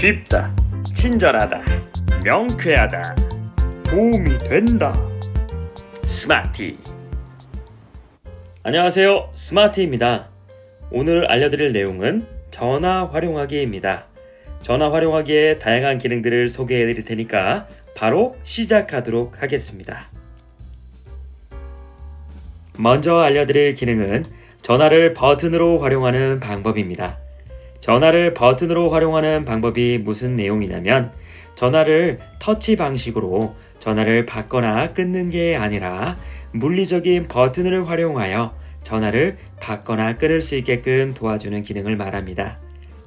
쉽다, 친절하다, 명쾌하다, 도움이 된다. 스마티. 안녕하세요, 스마티입니다. 오늘 알려드릴 내용은 전화 활용하기입니다. 전화 활용하기의 다양한 기능들을 소개해드릴 테니까 바로 시작하도록 하겠습니다. 먼저 알려드릴 기능은 전화를 버튼으로 활용하는 방법입니다. 전화를 버튼으로 활용하는 방법이 무슨 내용이냐면 전화를 터치 방식으로 전화를 받거나 끊는 게 아니라 물리적인 버튼을 활용하여 전화를 받거나 끊을 수 있게끔 도와주는 기능을 말합니다.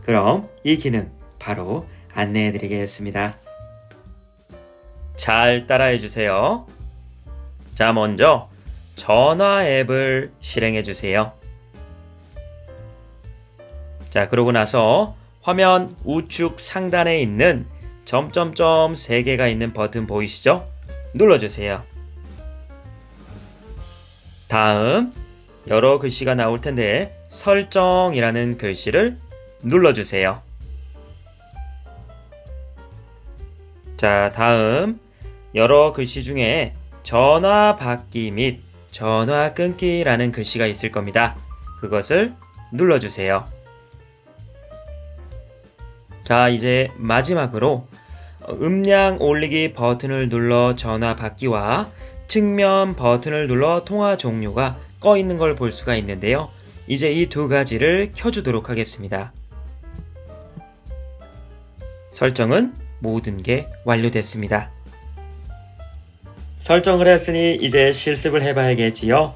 그럼 이 기능 바로 안내해 드리겠습니다. 잘 따라해 주세요. 자, 먼저 전화 앱을 실행해 주세요. 자, 그러고 나서 화면 우측 상단에 있는 점점점 3개가 있는 버튼 보이시죠? 눌러주세요. 다음 여러 글씨가 나올 텐데 설정이라는 글씨를 눌러주세요. 자, 다음 여러 글씨 중에 전화 받기 및 전화 끊기라는 글씨가 있을 겁니다. 그것을 눌러주세요. 자, 이제 마지막으로 음량 올리기 버튼을 눌러 전화 받기와 측면 버튼을 눌러 통화 종료가 꺼 있는 걸 볼 수가 있는데요. 이제 이 두 가지를 켜주도록 하겠습니다. 설정은 모든 게 완료됐습니다. 설정을 했으니 이제 실습을 해봐야겠지요.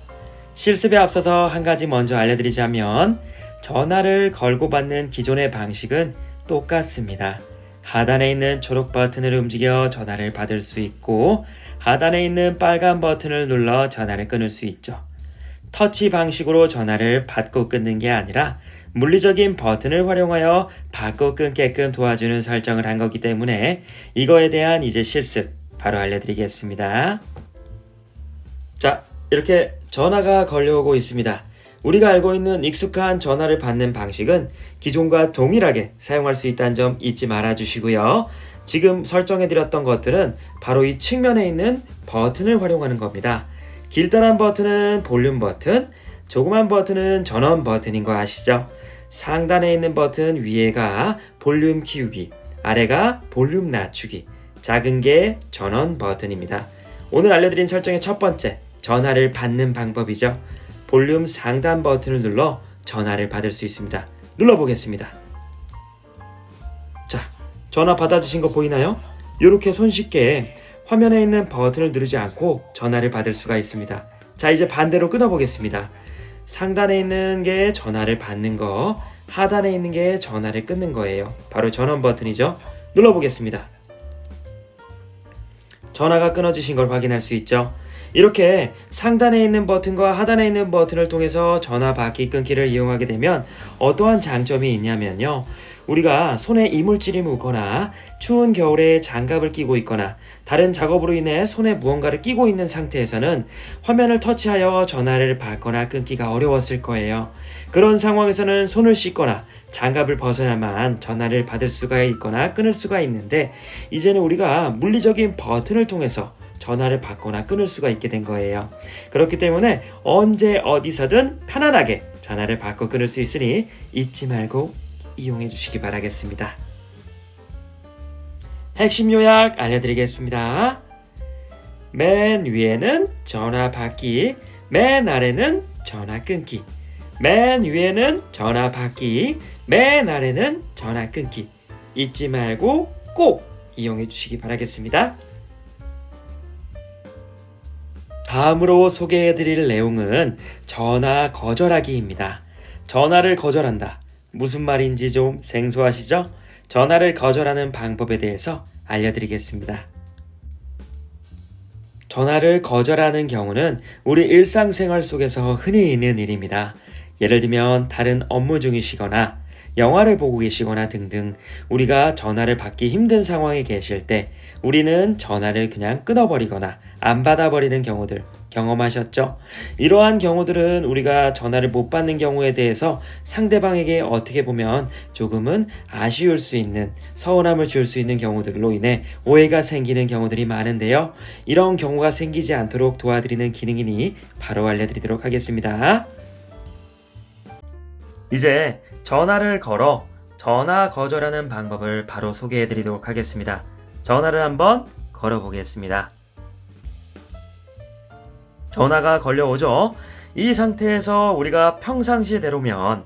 실습에 앞서서 한 가지 먼저 알려드리자면 전화를 걸고 받는 기존의 방식은 똑같습니다. 하단에 있는 초록 버튼을 움직여 전화를 받을 수 있고 하단에 있는 빨간 버튼을 눌러 전화를 끊을 수 있죠. 터치 방식으로 전화를 받고 끊는 게 아니라 물리적인 버튼을 활용하여 받고 끊게끔 도와주는 설정을 한 거기 때문에 이거에 대한 이제 실습 바로 알려드리겠습니다. 자, 이렇게 전화가 걸려오고 있습니다. 우리가 알고 있는 익숙한 전화를 받는 방식은 기존과 동일하게 사용할 수 있다는 점 잊지 말아 주시고요. 지금 설정해드렸던 것들은 바로 이 측면에 있는 버튼을 활용하는 겁니다. 길다란 버튼은 볼륨 버튼, 조그만 버튼은 전원 버튼인 거 아시죠? 상단에 있는 버튼 위에가 볼륨 키우기, 아래가 볼륨 낮추기, 작은 게 전원 버튼입니다. 오늘 알려드린 설정의 첫 번째, 전화를 받는 방법이죠. 볼륨 상단 버튼을 눌러 전화를 받을 수 있습니다. 눌러보겠습니다. 자, 전화 받아주신 거 보이나요? 이렇게 손쉽게 화면에 있는 버튼을 누르지 않고 전화를 받을 수가 있습니다. 자, 이제 반대로 끊어보겠습니다. 상단에 있는 게 전화를 받는 거, 하단에 있는 게 전화를 끊는 거예요. 바로 전원 버튼이죠. 눌러보겠습니다. 전화가 끊어지신 걸 확인할 수 있죠. 이렇게 상단에 있는 버튼과 하단에 있는 버튼을 통해서 전화 받기 끊기를 이용하게 되면 어떠한 장점이 있냐면요. 우리가 손에 이물질이 묻거나 추운 겨울에 장갑을 끼고 있거나 다른 작업으로 인해 손에 무언가를 끼고 있는 상태에서는 화면을 터치하여 전화를 받거나 끊기가 어려웠을 거예요. 그런 상황에서는 손을 씻거나 장갑을 벗어야만 전화를 받을 수가 있거나 끊을 수가 있는데 이제는 우리가 물리적인 버튼을 통해서 전화를 받거나 끊을 수가 있게 된 거예요. 그렇기 때문에 언제 어디서든 편안하게 전화를 받고 끊을 수 있으니 잊지 말고 이용해 주시기 바라겠습니다. 핵심 요약 알려드리겠습니다. 맨 위에는 전화 받기, 맨 아래는 전화 끊기. 맨 위에는 전화 받기, 맨 아래는 전화 끊기. 잊지 말고 꼭 이용해 주시기 바라겠습니다. 다음으로 소개해드릴 내용은 전화 거절하기입니다. 전화를 거절한다. 무슨 말인지 좀 생소하시죠? 전화를 거절하는 방법에 대해서 알려드리겠습니다. 전화를 거절하는 경우는 우리 일상생활 속에서 흔히 있는 일입니다. 예를 들면 다른 업무 중이시거나 영화를 보고 계시거나 등등 우리가 전화를 받기 힘든 상황에 계실 때 우리는 전화를 그냥 끊어버리거나 안 받아버리는 경우들 경험하셨죠? 이러한 경우들은 우리가 전화를 못 받는 경우에 대해서 상대방에게 어떻게 보면 조금은 아쉬울 수 있는, 서운함을 줄 수 있는 경우들로 인해 오해가 생기는 경우들이 많은데요. 이런 경우가 생기지 않도록 도와드리는 기능이니 바로 알려드리도록 하겠습니다. 이제 전화를 걸어 전화 거절하는 방법을 바로 소개해드리도록 하겠습니다. 전화를 한번 걸어보겠습니다. 전화가 걸려오죠. 이 상태에서 우리가 평상시대로면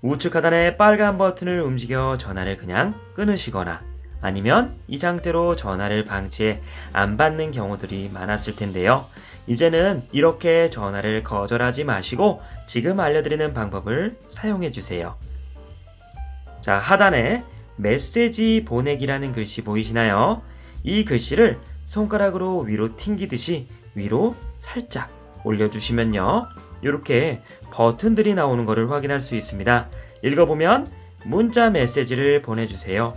우측 하단의 빨간 버튼을 움직여 전화를 그냥 끊으시거나 아니면 이 상태로 전화를 방치해 안 받는 경우들이 많았을 텐데요. 이제는 이렇게 전화를 거절하지 마시고 지금 알려드리는 방법을 사용해 주세요. 자, 하단에 메시지 보내기라는 글씨 보이시나요? 이 글씨를 손가락으로 위로 튕기듯이 위로 살짝 올려주시면요. 이렇게 버튼들이 나오는 것을 확인할 수 있습니다. 읽어보면 문자 메시지를 보내주세요.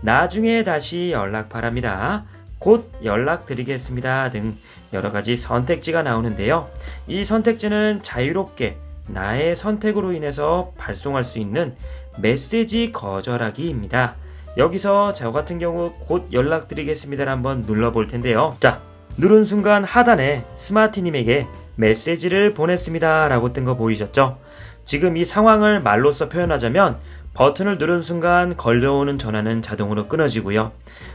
나중에 다시 연락 바랍니다. 곧 연락드리겠습니다. 등 여러가지 선택지가 나오는데요. 이 선택지는 자유롭게 나의 선택으로 인해서 발송할 수 있는 메시지 거절하기입니다. 여기서 저 같은 경우 곧 연락드리겠습니다를 한번 눌러볼 텐데요. 자, 누른 순간 하단에 스마티님에게 메시지를 보냈습니다 라고 뜬 거 보이셨죠? 지금 이 상황을 말로써 표현하자면 버튼을 누른 순간 걸려오는 전화는 자동으로 끊어지고요.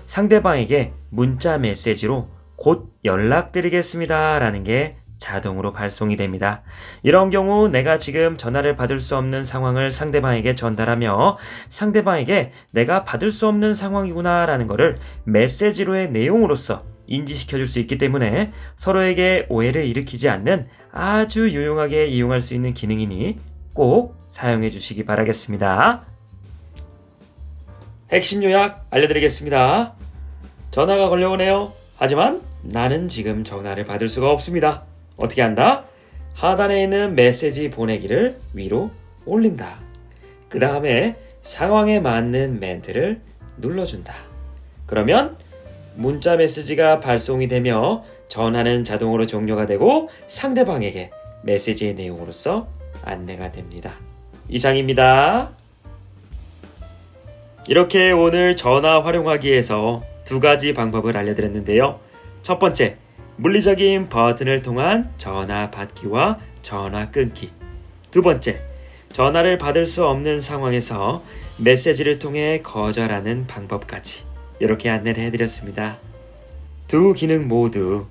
상대방에게 문자 메시지로 곧 연락드리겠습니다 라는 게 자동으로 발송이 됩니다. 이런 경우 내가 지금 전화를 받을 수 없는 상황을 상대방에게 전달하며 상대방에게 내가 받을 수 없는 상황이구나 라는 것을 메시지로의 내용으로서 인지시켜 줄 수 있기 때문에 서로에게 오해를 일으키지 않는 아주 유용하게 이용할 수 있는 기능이니 꼭 사용해 주시기 바라겠습니다. 핵심 요약 알려드리겠습니다. 전화가 걸려오네요. 하지만 나는 지금 전화를 받을 수가 없습니다. 어떻게 한다? 하단에 있는 메시지 보내기를 위로 올린다. 그 다음에 상황에 맞는 멘트를 눌러준다. 그러면 문자 메시지가 발송이 되며 전화는 자동으로 종료가 되고 상대방에게 메시지의 내용으로서 안내가 됩니다. 이상입니다. 이렇게 오늘 전화 활용하기에서 두 가지 방법을 알려드렸는데요. 첫 번째, 물리적인 버튼을 통한 전화 받기와 전화 끊기. 두 번째, 전화를 받을 수 없는 상황에서 메시지를 통해 거절하는 방법까지 이렇게 안내를 해드렸습니다. 두 기능 모두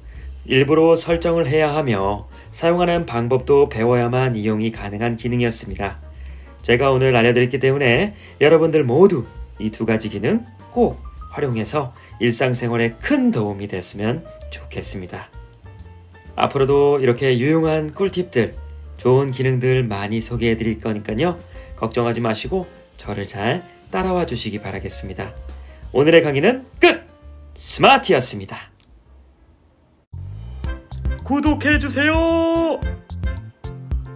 일부러 설정을 해야 하며 사용하는 방법도 배워야만 이용이 가능한 기능이었습니다. 제가 오늘 알려드렸기 때문에 여러분들 모두 이 두 가지 기능 꼭 활용해서 일상생활에 큰 도움이 됐으면 좋겠습니다. 앞으로도 이렇게 유용한 꿀팁들, 좋은 기능들 많이 소개해 드릴 거니까요. 걱정하지 마시고 저를 잘 따라와 주시기 바라겠습니다. 오늘의 강의는 끝! 스마트였습니다. 구독해주세요!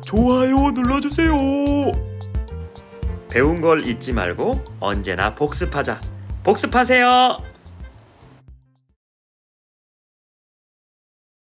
좋아요 눌러주세요! 배운 걸 잊지 말고 언제나 복습하자. 복습하세요!